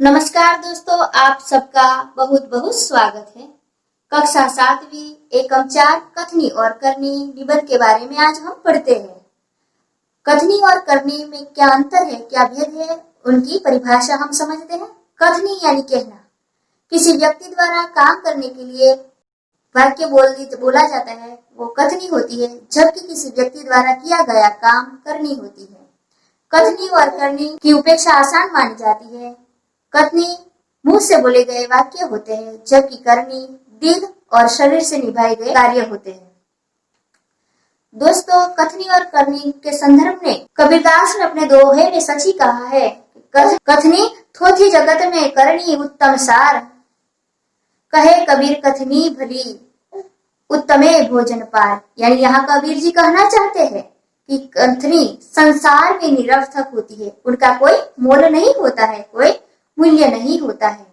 नमस्कार दोस्तों, आप सबका बहुत बहुत स्वागत है। कक्षा 7वीं एकम 4 कथनी और करनी निबंध के बारे में आज हम पढ़ते हैं। कथनी और करनी में क्या अंतर है, क्या भेद है, उनकी परिभाषा हम समझते हैं। कथनी यानी कहना, किसी व्यक्ति द्वारा काम करने के लिए वाक्य बोला जाता है, वो कथनी होती है, जबकि किसी व्यक्ति द्वारा किया गया काम करनी होती है। कथनी और करनी की उपेक्षा आसान मानी जाती है। कथनी मुंह से बोले गए वाक्य होते हैं, जबकि करनी दिल और शरीर से निभाए गए कार्य होते हैं। दोस्तों, कथनी और करनी के संदर्भ में कबीरदास ने अपने दोहे में सच ही कहा है। कथनी थोथी जगत में करनी उत्तम सार, कहे कबीर कथनी भली उत्तमे भोजन पार। यानी यहाँ कबीर जी कहना चाहते हैं कि कथनी संसार में निरर्थक होती है, उनका कोई मोल नहीं होता है, कोई मूल्य नहीं होता है।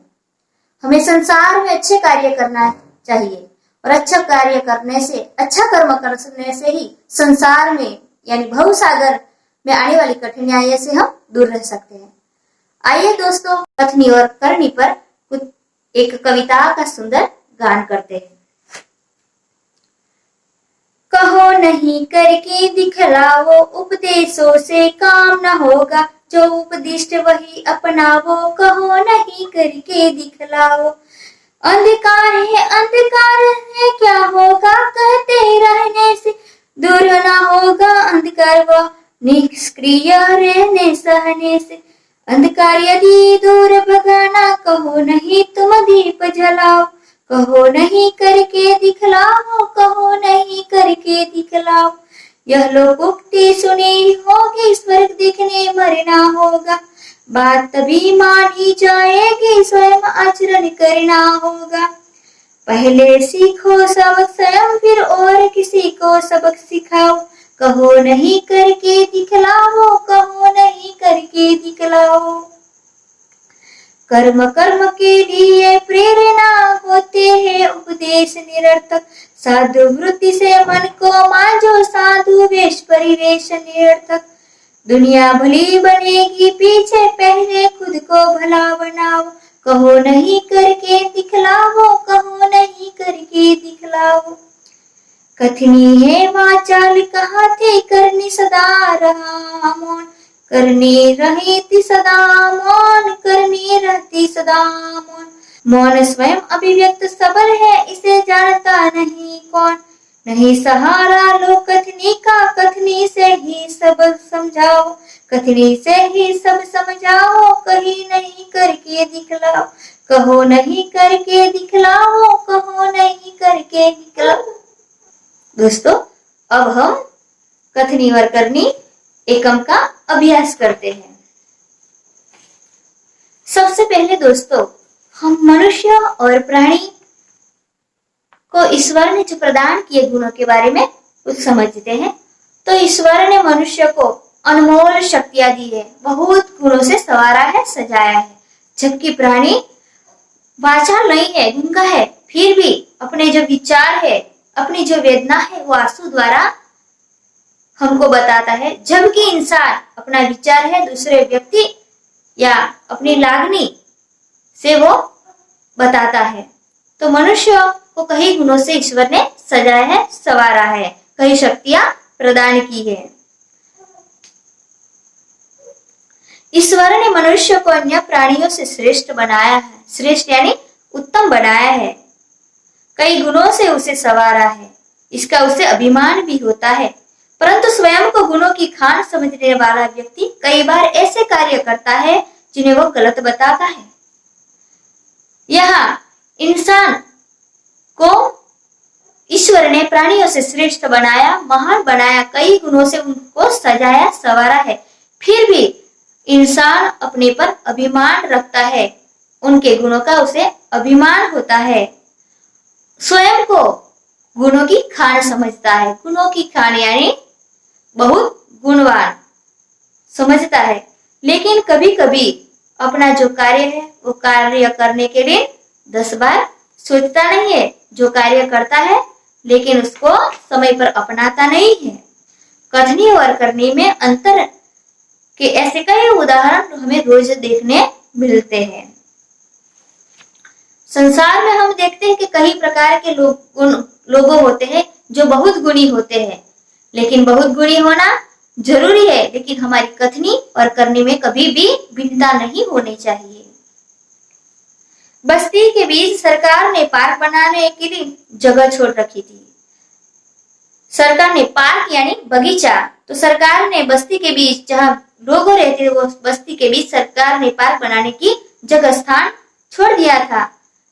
हमें संसार में अच्छे कार्य करना चाहिए और अच्छा कार्य करने से, अच्छा कर्म करने से ही संसार में यानी भवसागर में आने वाली कठिनाइयों से हम दूर रह सकते हैं। आइए दोस्तों, कथनी और करनी पर कुछ एक कविता का सुंदर गान करते हैं। कहो नहीं करके दिखलाओ, उपदेशों से काम न होगा, जो उपदिष्ट वही अपनावो, कहो नहीं करके दिखलाओ। अंधकार है क्या होगा, कहते रहने से दूर ना होगा अंधकार, वो निष्क्रिय रहने सहने से। अंधकार यदि दूर भगाना, कहो नहीं तुम दीप जलाओ, कहो नहीं करके दिखलाओ, कहो नहीं करके दिखलाओ। यह लोकोक्ति सुनी होगी, स्वर्ग देखने मरना होगा, बात तभी मानी जाएगी, स्वयं आचरण करना होगा। पहले सीखो सबक स्वयं, फिर और किसी को सबक सिखाओ, कहो नहीं करके दिखलाओ, कहो नहीं करके दिखलाओ। कर्म के लिए प्रेरणा होते हैं उपदेश निरर्थक, साधु वृत्ति से मन को मांझो, साधु वेश परिवेश निरर्थक। दुनिया भली बनेगी पीछे, पहले खुद को भला बनाओ, कहो नहीं करके दिखलाओ, कहो नहीं करके दिखलाओ। कथनी है वाचाल कहाते, करनी सदा रहा मौन, करनी रहती सदा मौन, करनी रहती सदा मौन। मौन स्वयं अभिव्यक्त सबल है, इसे जानता नहीं कौन। नहीं सहारा लो कथनी का, कथनी से ही सब समझाओ, कथनी से ही सब समझाओ, कहीं नहीं करके दिखलाओ, कहो नहीं करके दिखलाओ, कहो नहीं करके दिखलाओ। दोस्तों, अब हम कथनी और करनी एकम का अभ्यास करते हैं। सबसे पहले दोस्तों, हम मनुष्य और प्राणी को ईश्वर ने जो प्रदान किए गुणों के बारे में कुछ समझते हैं। तो ईश्वर ने मनुष्य को अनमोल शक्तियां दी है, बहुत गुणों से संवारा है, सजाया है, जबकि प्राणी वाचाल नहीं है, गूंगा है, फिर भी अपने जो विचार है, अपनी जो वेदना है, वो आंसू द्वारा हमको बताता है, जबकि इंसान अपना विचार है दूसरे व्यक्ति या अपनी लागनी से वो बताता है। तो मनुष्य को कई गुणों से ईश्वर ने सजाया है, संवारा है, कई शक्तियां प्रदान की है। ईश्वर ने मनुष्य को अन्य प्राणियों से श्रेष्ठ बनाया है, श्रेष्ठ यानी उत्तम बनाया है, कई गुणों से उसे संवारा है, इसका उसे अभिमान भी होता है। परंतु स्वयं को गुणों की खान समझने वाला व्यक्ति कई बार ऐसे कार्य करता है जिन्हें वो गलत बताता है। यहाँ इंसान को ईश्वर ने प्राणियों से श्रेष्ठ बनाया, महान बनाया, कई गुणों से उनको सजाया संवारा है, फिर भी इंसान अपने पर अभिमान रखता है, उनके गुणों का उसे अभिमान होता है, स्वयं को गुणों की खान समझता है। गुणों की खान यानी बहुत गुणवान समझता है, लेकिन कभी कभी अपना जो कार्य है वो कार्य करने के लिए 10 बार सोचता नहीं है, जो कार्य करता है लेकिन उसको समय पर अपनाता नहीं है। कथनी और करनी में अंतर के ऐसे कई उदाहरण हमें रोज देखने मिलते हैं। संसार में हम देखते हैं कि कई प्रकार के लोगों होते हैं जो बहुत गुणी होते हैं, लेकिन बहुत गुणी होना जरूरी है, लेकिन हमारी कथनी और करने में कभी भी भिन्नता नहीं होनी चाहिए। बस्ती के बीच सरकार ने पार्क बनाने के लिए जगह छोड़ रखी थी। सरकार ने पार्क यानी बगीचा, तो सरकार ने बस्ती के बीच जहां लोग रहते थे वो बस्ती के बीच सरकार ने पार्क बनाने की जगह स्थान छोड़ दिया था।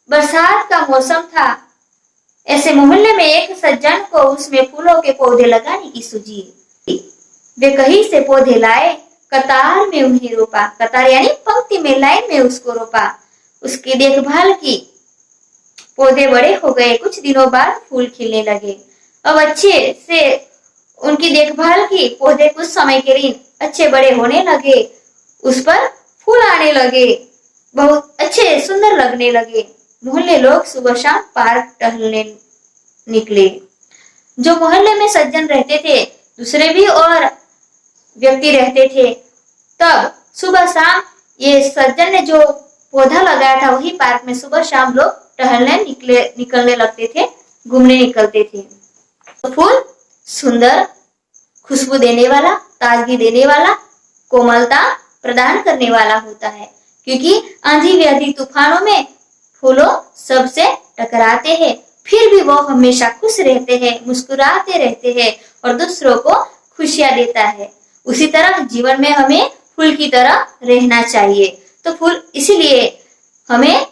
बरसात का मौसम था। ऐसे मोहल्ले में एक सज्जन को उसमें फूलों के पौधे लगाने की सूझी। वे कहीं से पौधे लाए, कतार में उन्हें रोपा, कतार यानी पंक्ति में, लाइन में उसको रोपा, उसकी देखभाल की। पौधे बड़े हो गए, कुछ दिनों बाद फूल खिलने लगे। अब अच्छे से उनकी देखभाल की, पौधे कुछ समय के लिए अच्छे बड़े होने लगे, उस पर फूल आने लगे, बहुत अच्छे सुंदर लगने लगे। मोहल्ले लोग सुबह शाम पार्क टहलने निकले। जो मोहल्ले में सज्जन रहते थे, दूसरे भी और व्यक्ति रहते थे, तब सुबह शाम ये सज्जन ने जो पौधा लगाया था वही पार्क में सुबह शाम लोग टहलने निकलने लगते थे, घूमने निकलते थे। तो फूल सुंदर, खुशबू देने वाला, ताजगी देने वाला, कोमलता प्रदान करने वाला होता है, क्योंकि आंधी आंधी तूफानों में फूलों सबसे टकराते हैं, फिर भी वो हमेशा खुश रहते हैं, मुस्कुराते रहते हैं और दूसरों को खुशियां देता है। उसी तरह जीवन में हमें फूल की तरह रहना चाहिए। तो फूल इसीलिए हमें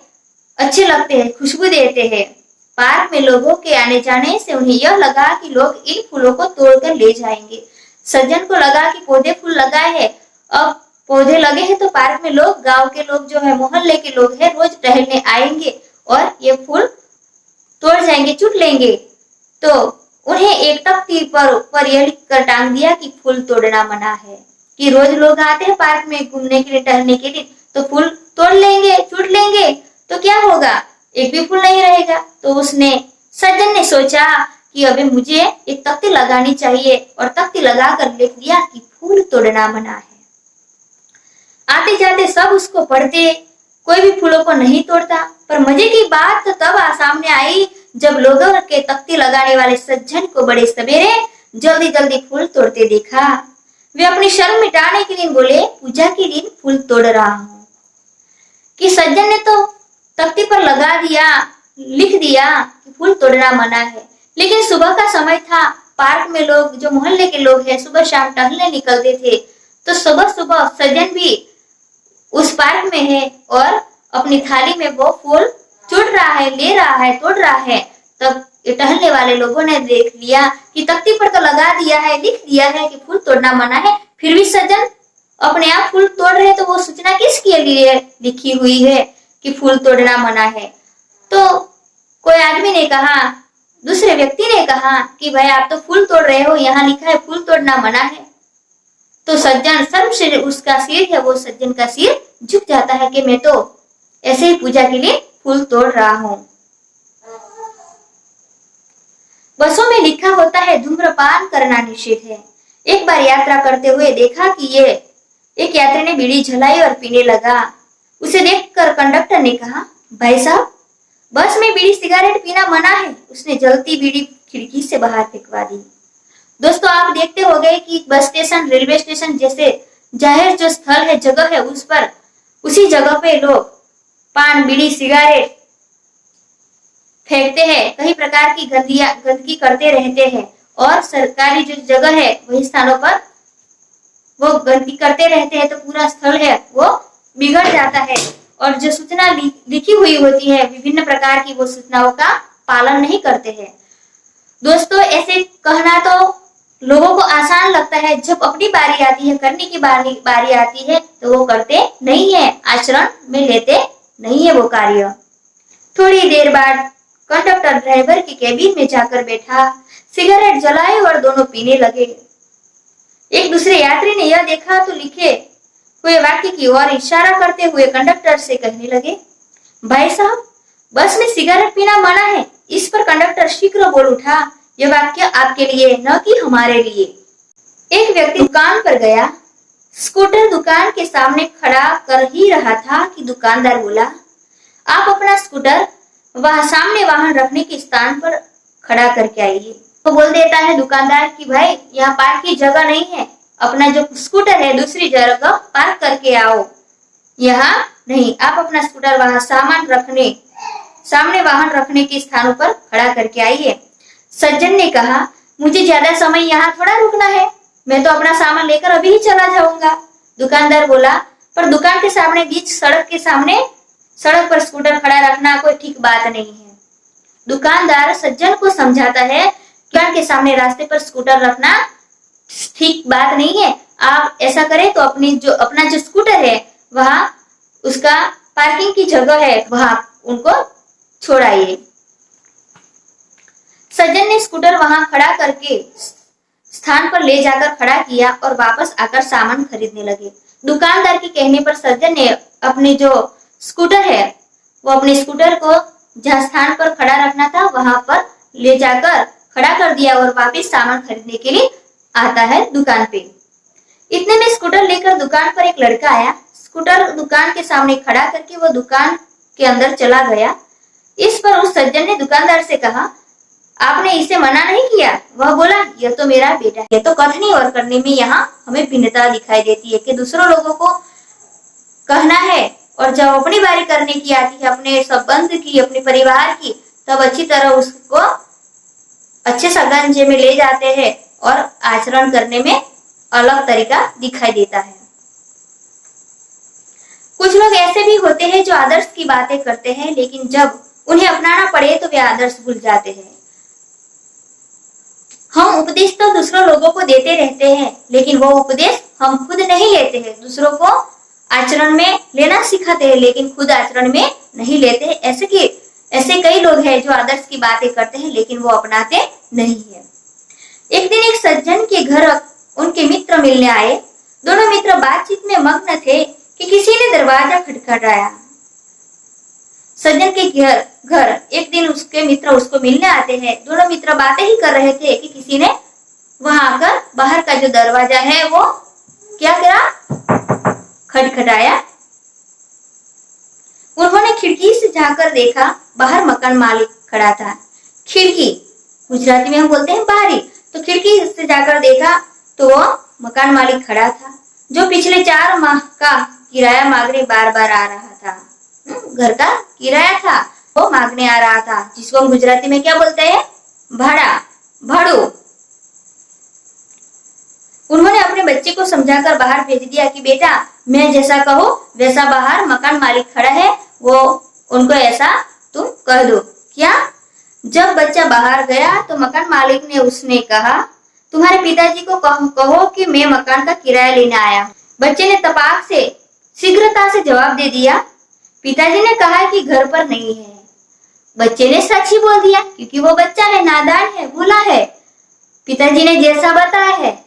अच्छे लगते हैं, खुशबू देते हैं। पार्क में लोगों के आने जाने से उन्हें यह लगा कि लोग इन फूलों को तोड़कर ले जाएंगे। सज्जन को लगा कि पौधे फूल लगाए हैं, अब पौधे लगे हैं तो पार्क में लोग, गांव के लोग जो है, मोहल्ले के लोग हैं, रोज टहलने आएंगे और ये फूल तोड़ जाएंगे, चुट लेंगे। तो उन्हें एक तख्ती पर यह लिख कर टांग दिया कि फूल तोड़ना मना है, कि रोज लोग आते हैं पार्क में घूमने के लिए, टहलने के लिए, तो फूल तोड़ लेंगे, चुट लेंगे, तो क्या होगा, एक भी फूल नहीं रहेगा। तो सज्जन ने सोचा कि अभी मुझे एक तख्ती लगानी चाहिए, और तख्ती लगाकर लिख दिया कि फूल तोड़ना मना है। आते जाते सब उसको पढ़ते, कोई भी फूलों को नहीं तोड़ता। पर मजे की बात तो तब सामने आई जब लोगों के तख्ती लगाने वाले सज्जन को बड़े सवेरे जल्दी जल्दी फूल तोड़ते देखा। वे अपनी शर्म मिटाने के लिए बोले, पूजा के दिन फूल तोड़ रहा हूँ। कि सज्जन ने तो तख्ती पर लगा दिया, लिख दिया कि फूल तोड़ना मना है, लेकिन सुबह का समय था, पार्क में लोग, जो मोहल्ले के लोग हैं, सुबह शाम टहलने निकलते थे, तो सुबह सुबह सज्जन भी उस पार्क में है और अपनी थाली में वो फूल चुड़ रहा है, ले रहा है, तोड़ रहा है। तब टहलने वाले लोगों ने देख लिया कि तख्ती पर तो लगा दिया है, लिख दिया है कि फूल तोड़ना मना है, फिर भी सज्जन अपने आप फूल तोड़ रहे, तो वो सूचना किसके लिए लिखी हुई है कि फूल तोड़ना मना है। तो कोई आदमी ने कहा, दूसरे व्यक्ति ने कहा कि भाई आप तो फूल तोड़ रहे हो, यहाँ लिखा है फूल तोड़ना मना है। तो सज्जन शर्म से उसका सिर है, वो सज्जन का सिर झुक जाता है कि मैं तो ऐसे ही पूजा के लिए फूल तोड़ रहा हूँ। बसों में लिखा होता है धूम्रपान करना निषेध है। एक बार यात्रा करते हुए देखा कि ये एक यात्री ने बीड़ी जलाई और पीने लगा। उसे देखकर कंडक्टर ने कहा, भाई साहब बस में बीड़ी सिगरेट पीना मना है। उसने जलती बीड़ी खिड़की से बाहर फेंकवा दी। दोस्तों आप देखते होंगे कि बस स्टेशन, रेलवे स्टेशन जैसे जाहिर जो स्थल है, जगह है, उस पर उसी जगह पे लोग पान, बीड़ी, सिगरेट फेंकते हैं, कई प्रकार की गंदगी करते रहते हैं, और सरकारी जो जगह है वही स्थानों पर वो गंदगी करते रहते हैं, तो पूरा स्थल है वो बिगड़ जाता है। और जो सूचना लिखी हुई होती है, विभिन्न प्रकार की, वो सूचनाओं का पालन नहीं करते हैं। दोस्तों ऐसे कहना तो लोगों को आसान लगता है, जब अपनी बारी आती है, करने की बारी आती है, तो वो करते नहीं है, आचरण में लेते नहीं है वो कार्य। थोड़ी देर बाद कंडक्टर ड्राइवर के केबिन में जाकर बैठा, सिगरेट जलाए और दोनों पीने लगे। एक दूसरे यात्री ने यह देखा तो लिखे हुए वाक्य की ओर इशारा करते हुए कंडक्टर से कहने लगे, भाई साहब बस में सिगरेट पीना मना है। इस पर कंडक्टर शीघ्र बोल उठा, यह वाक्य आपके लिए, न कि हमारे लिए। एक व्यक्ति दुकान पर गया, स्कूटर दुकान के सामने खड़ा कर ही रहा था कि दुकानदार बोला, आप अपना स्कूटर वह सामने वाहन रखने के स्थान पर खड़ा करके आइए। तो बोल देता है दुकानदार कि भाई यहाँ पार्क की जगह नहीं है, अपना जो स्कूटर है दूसरी जगह पार्क करके आओ, यहाँ नहीं। आप अपना स्कूटर वहां सामने वाहन रखने के स्थानों पर खड़ा करके आइए। सज्जन ने कहा मुझे ज्यादा समय यहाँ थोड़ा रुकना है, मैं तो अपना सामान लेकर अभी ही चला जाऊंगा। दुकानदार बोला पर दुकान के सामने बीच सड़क पर स्कूटर खड़ा रखना कोई ठीक बात नहीं है। दुकानदार सज्जन को समझाता है दुकान के सामने रास्ते पर स्कूटर रखना ठीक बात नहीं है। आप ऐसा करें तो अपना जो स्कूटर है वहां उसका पार्किंग की जगह है वहां उनको छोड़ाइए। सज्जन ने स्कूटर वहां खड़ा करके स्थान पर ले जाकर खड़ा किया और वापस आकर सामान खरीदने लगे। दुकानदार के कहने पर सज्जन ने अपने जो स्कूटर है वो अपने स्कूटर को जहां स्थान पर खड़ा रखना था वहां पर ले जाकर खड़ा कर दिया और वापस सामान खरीदने के लिए आता है दुकान पे। इतने में स्कूटर लेकर दुकान पर एक लड़का आया। स्कूटर दुकान के सामने खड़ा करके वो दुकान के अंदर चला गया। इस पर उस सज्जन ने दुकानदार से कहा आपने इसे मना नहीं किया? वह बोला यह तो मेरा बेटा है। तो कथनी और करने में यहाँ हमें भिन्नता दिखाई देती है कि दूसरों लोगों को कहना है और जब अपनी बारी करने की आती है अपने संबंध की अपने परिवार की तब अच्छी तरह उसको अच्छे सगंजे में ले जाते हैं और आचरण करने में अलग तरीका दिखाई देता है। कुछ लोग ऐसे भी होते हैं जो आदर्श की बातें करते हैं लेकिन जब उन्हें अपनाना पड़े तो वे आदर्श भूल जाते हैं। हम उपदेश तो दूसरों लोगों को देते रहते हैं लेकिन वो उपदेश हम खुद नहीं लेते हैं। दूसरों को आचरण में लेना सिखाते हैं लेकिन खुद आचरण में नहीं लेते। ऐसे कई लोग हैं जो आदर्श की बातें करते हैं लेकिन वो अपनाते नहीं है। एक दिन एक सज्जन के घर उनके मित्र मिलने आए। दोनों मित्र बातचीत में मग्न थे कि किसी ने दरवाजा खटखटाया। सज्जन के घर एक दिन उसके मित्र उसको मिलने आते हैं। दोनों मित्र बातें ही कर रहे थे कि किसी ने वहां आकर बाहर का जो दरवाजा है वो क्या करा, खटखटाया। उन्होंने खिड़की से झांककर देखा, बाहर मकान मालिक खड़ा था। खिड़की गुजराती में हम बोलते हैं बारी, तो खिड़की से जाकर देखा तो वो मकान मालिक खड़ा था जो पिछले 4 माह का किराया मांगने बार बार आ रहा था। घर का किराया था वो मांगने आ रहा था, जिसको हम गुजराती में क्या बोलते हैं, भाड़ू। उन्होंने अपने बच्चे को समझाकर बाहर भेज दिया कि बेटा मैं जैसा कहो वैसा बाहर मकान मालिक खड़ा है वो उनको ऐसा तुम कह दो। क्या? जब बच्चा बाहर गया तो मकान मालिक ने उसने कहा तुम्हारे पिताजी को कहो कि मैं मकान का किराया लेने आया हूँ। बच्चे ने तपाक से शीघ्रता से जवाब दे दिया पिताजी ने कहा कि घर पर नहीं है। बच्चे ने सच ही बोल दिया क्योंकि वो बच्चा है, नादान है, भूला है। पिताजी ने जैसा बताया है,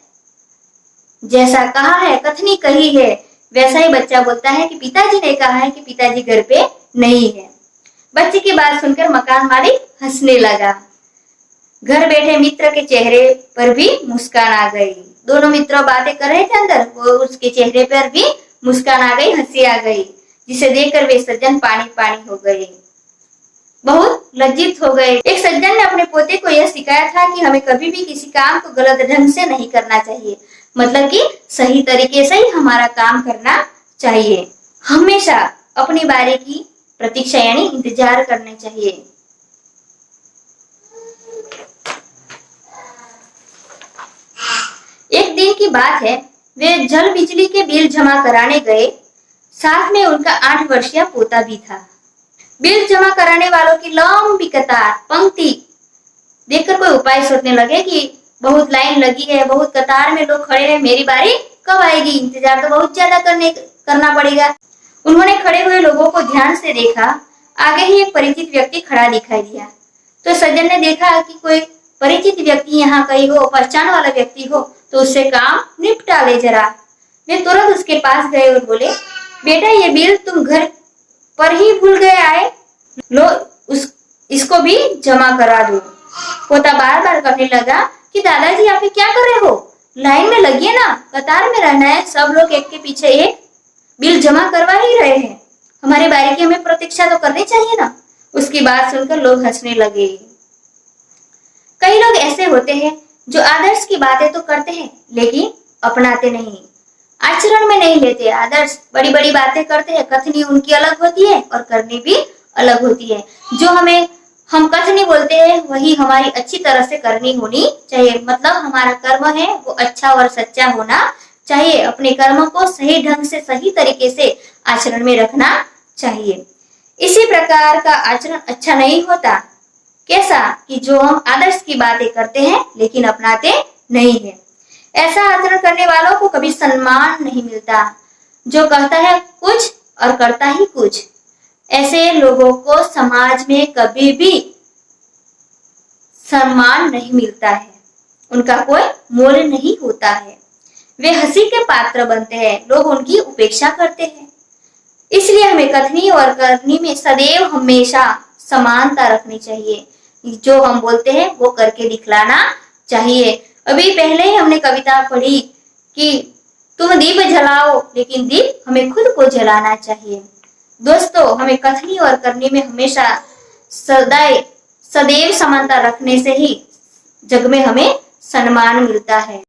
जैसा कहा है, कथनी कही है, वैसा ही बच्चा बोलता है कि पिताजी ने कहा है कि पिताजी घर पे नहीं है। बच्चे की बात सुनकर मकान मालिक हंसने लगा। घर बैठे मित्र के चेहरे पर भी मुस्कान आ गई। दोनों मित्र बातें कर रहे थे अंदर, वो उसके चेहरे पर भी मुस्कान आ गई, हंसी आ गई, जिसे देखकर वे सज्जन पानी पानी हो गए, बहुत लज्जित हो गए। एक सज्जन ने अपने पोते को यह सिखाया था कि हमें कभी भी किसी काम को गलत ढंग से नहीं करना चाहिए, मतलब कि सही तरीके से ही हमारा काम करना चाहिए। हमेशा अपनी बारी की प्रतीक्षा यानी इंतजार करना चाहिए। एक दिन की बात है, वे जल बिजली के बिल जमा कराने गए। साथ में उनका 8 वर्षीय पोता भी था। बिल जमा कराने वालों की लंबी कतार पंक्ति देखकर कोई उपाय सोचने लगे कि बहुत लाइन लगी है, बहुत कतार में लोग खड़े हैं, मेरी बारी कब आएगी, इंतजार तो बहुत ज्यादा करना पड़ेगा। उन्होंने खड़े हुए लोगों को ध्यान से देखा। आगे ही एक परिचित व्यक्ति खड़ा दिखाई दिया। तो सज्जन ने देखा कि कोई परिचित व्यक्ति यहाँ कहीं हो, पहचान वाला व्यक्ति हो, तो उससे काम निपटा ले जरा। वे तुरंत उसके पास गए और बोले बेटा ये बिल तुम घर पर ही भूल गए आए, लो इसको भी जमा करा दो। पोता बार बार कहने लगा कि दादाजी आप क्या कर रहे हो, लाइन में लगिए ना, कतार में रहना है, सब लोग एक के पीछे एक बिल जमा करवा ही रहे हैं, हमारी बारी की हमें प्रतीक्षा तो करनी चाहिए ना। उसकी बात सुनकर लोग हंसने लगे। कई लोग ऐसे होते हैं जो आदर्श की बातें तो करते हैं लेकिन अपनाते नहीं, आचरण में नहीं लेते आदर्श। बड़ी बड़ी बातें करते हैं, कथनी उनकी अलग होती है और करनी भी अलग होती है। जो हम कथनी बोलते हैं वही हमारी अच्छी तरह से करनी होनी चाहिए। मतलब हमारा कर्म है वो अच्छा और सच्चा होना चाहिए। अपने कर्म को सही ढंग से, सही तरीके से आचरण में रखना चाहिए। इसी प्रकार का आचरण अच्छा नहीं होता। कैसा? कि जो हम आदर्श की बातें करते हैं लेकिन अपनाते नहीं है। ऐसा आचरण करने वालों को कभी सम्मान नहीं मिलता। जो कहता है कुछ और करता ही कुछ, ऐसे लोगों को समाज में कभी भी सम्मान नहीं मिलता है, उनका कोई मोल नहीं होता है। वे हंसी के पात्र बनते हैं, लोग उनकी उपेक्षा करते हैं। इसलिए हमें कथनी और करनी में सदैव हमेशा समानता रखनी चाहिए। जो हम बोलते हैं वो करके दिखलाना चाहिए। अभी पहले ही हमने कविता पढ़ी कि तुम दीप जलाओ लेकिन दीप हमें खुद को जलाना चाहिए। दोस्तों, हमें कथनी और करनी में हमेशा सदैव समानता रखने से ही जग में हमें सम्मान मिलता है।